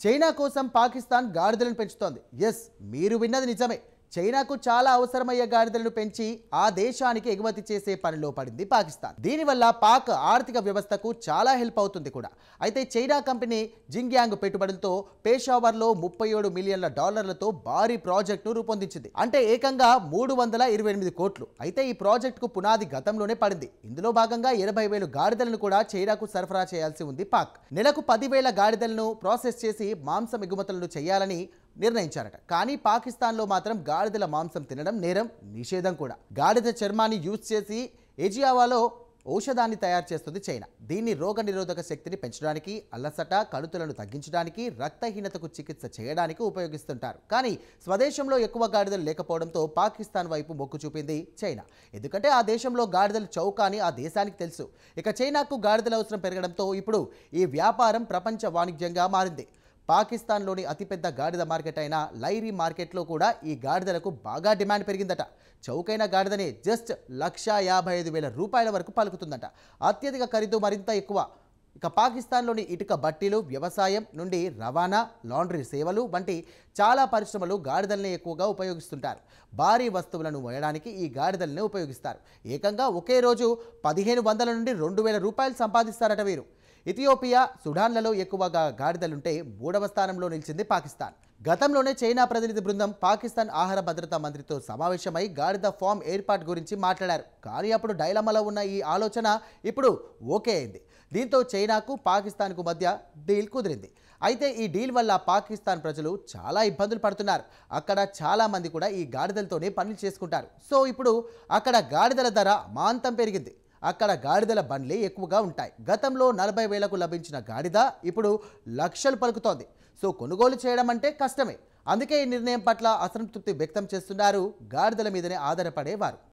China కోసం Pakistan గాడిదలను పెంచుతోంది. Yes, మీరు విన్నది నిజమే. చైనాకు చాలా అవసరమయ్యే గాడిదలను పెంచి ఆ దేశానికి ఎగుమతి చేసే పనిలో పడింది పాకిస్తాన్. దీనివల్ల పాక్ ఆర్థిక వ్యవస్థకు చాలా హెల్ప్ అవుతుంది కూడా. అయితే చైనా కంపెనీ జింగ్యాంగ్ పెట్టుబడులతో పేషావర్లో $37 మిలియన్ల భారీ ప్రాజెక్టును రూపొందించింది. అంటే ఏకంగా 328 కోట్లు. అయితే ఈ ప్రాజెక్టుకు పునాది గతంలోనే పడింది. ఇందులో భాగంగా 80,000 గాడిదలను కూడా చైనాకు సరఫరా చేయాల్సి ఉంది పాక్. నెలకు 10,000 గాడిదలను ప్రాసెస్ చేసి మాంసం ఎగుమతులను చేయాలని నిర్ణయించారట. కానీ పాకిస్తాన్లో మాత్రం గాడిదల మాంసం తినడం నేరం, నిషేధం కూడా. గాడిద చర్మాన్ని యూజ్ చేసి ఎజియావాలో ఔషధాన్ని తయారు చేస్తుంది చైనా. దీన్ని రోగ నిరోధక శక్తిని పెంచడానికి, అలసట, కణుతులను తగ్గించడానికి, రక్తహీనతకు చికిత్స చేయడానికి ఉపయోగిస్తుంటారు. కానీ స్వదేశంలో ఎక్కువ గాడిదలు లేకపోవడంతో పాకిస్తాన్ వైపు మొగ్గు చూపింది చైనా. ఎందుకంటే ఆ దేశంలో గాడిదలు చౌక అని ఆ దేశానికి తెలుసు. ఇక చైనాకు గాడిదల అవసరం పెరగడంతో ఇప్పుడు ఈ వ్యాపారం ప్రపంచ వాణిజ్యంగా మారింది. పాకిస్తాన్లోని అతిపెద్ద గాడిద మార్కెట్ అయిన లైరీ మార్కెట్లో కూడా ఈ గాడిదలకు బాగా డిమాండ్ పెరిగిందట. చౌకైన గాడిదనే జస్ట్ ₹155,000 వరకు పలుకుతుందట. అత్యధిక ఖరీదు మరింత ఎక్కువ. ఇక పాకిస్తాన్లోని ఇటుక బట్టీలు, వ్యవసాయం నుండి రవాణా, లాండ్రీ సేవలు వంటి చాలా పరిశ్రమలు గాడిదల్ని ఎక్కువగా ఉపయోగిస్తుంటారు. భారీ వస్తువులను మోయడానికి ఈ గాడిదల్ని ఉపయోగిస్తారు. ఏకంగా ఒకే రోజు 1,500 నుండి ₹2,000 సంపాదిస్తారట వీరు. ఇథియోపియా, సుడాన్లలో ఎక్కువగా గాడిదలుంటే 3వ స్థానంలో నిలిచింది పాకిస్తాన్. గతంలోనే చైనా ప్రతినిధి బృందం పాకిస్తాన్ ఆహార భద్రతా మంత్రితో సమావేశమై గాడిద ఫామ్ ఏర్పాటు గురించి మాట్లాడారు. కానీ అప్పుడు డైలమాలో ఉన్న ఈ ఆలోచన ఇప్పుడు ఓకే అయింది. దీంతో చైనాకు, పాకిస్తాన్కు మధ్య డీల్ కుదిరింది. అయితే ఈ డీల్ వల్ల పాకిస్తాన్ ప్రజలు చాలా ఇబ్బందులు పడుతున్నారు. అక్కడ చాలా మంది కూడా ఈ గాడిదలతోనే పనులు చేసుకుంటారు. సో ఇప్పుడు అక్కడ గాడిదల ధర అమాంతం పెరిగింది. అక్కడ గాడిదల బండ్లే ఎక్కువగా ఉంటాయి. గతంలో 40,000కు లభించిన గాడిద ఇప్పుడు లక్షలు పలుకుతోంది. సో కొనుగోలు చేయడం అంటే కష్టమే. అందుకే ఈ నిర్ణయం పట్ల అసంతృప్తి వ్యక్తం చేస్తున్నారు గాడిదల మీదనే ఆధారపడేవారు.